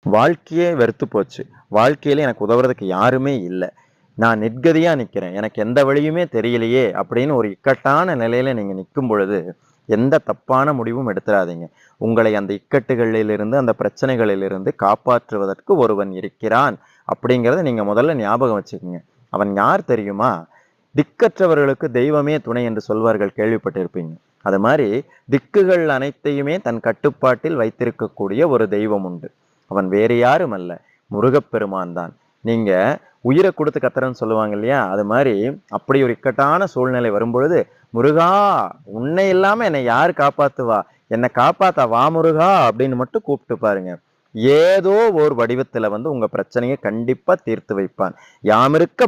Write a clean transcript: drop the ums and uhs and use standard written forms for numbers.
வாழ்க்கையே வெறுத்து போச்சு. வாழ்க்கையில எனக்கு உதவுறதுக்கு யாருமே இல்ல. நான் நிர்கதியா நிக்கிறேன். எனக்கு எந்த வழியுமே தெரியலையே! அப்படின்னு ஒரு இக்கட்டான நிலையில நீங்க நிக்கும் பொழுது, எந்த தப்பான முடிவும் எடுத்துறாதீங்க. உங்களை அந்த இக்கட்டுகளிலிருந்து, அந்த பிரச்சனைகளிலிருந்து காப்பாற்றுவதற்கு ஒருவன் இருக்கிறான். அப்படிங்கிறத நீங்க முதல்ல ஞாபகம் வச்சுக்கங்க. அவன் யார் தெரியுமா? திக்கற்றவர்களுக்கு தெய்வமே துணை என்று சொல்வார்கள், கேள்விப்பட்டிருப்பீங்க. அது மாரி திக்குகள் அனைத்தையுமே தன் கட்டுப்பாட்டில் வைத்திருக்கக்கூடிய ஒரு தெய்வம் உண்டு. அவன் வேறு யாரும் அல்ல, முருகப்பெருமான் தான். நீங்க உயிர குடுத்து கத்துறன்னு சொல்லுவாங்க இல்லையா? அது மாரி அப்படி ஒரு இக்கட்டான சூழ்நிலை வரும்பொழுது, "முருகா! உன்னை இல்லாம என்னை யாரு காப்பாத்துவா? என்ன காப்பாத்த வா முருகா!" அப்படின்னு மட்டும் கூப்பிட்டு பாருங்க. ஏதோ ஒரு வடிவத்துல வந்து உங்க பிரச்சனைய கண்டிப்பா தீர்த்து வைப்பான். "யாமிருக்க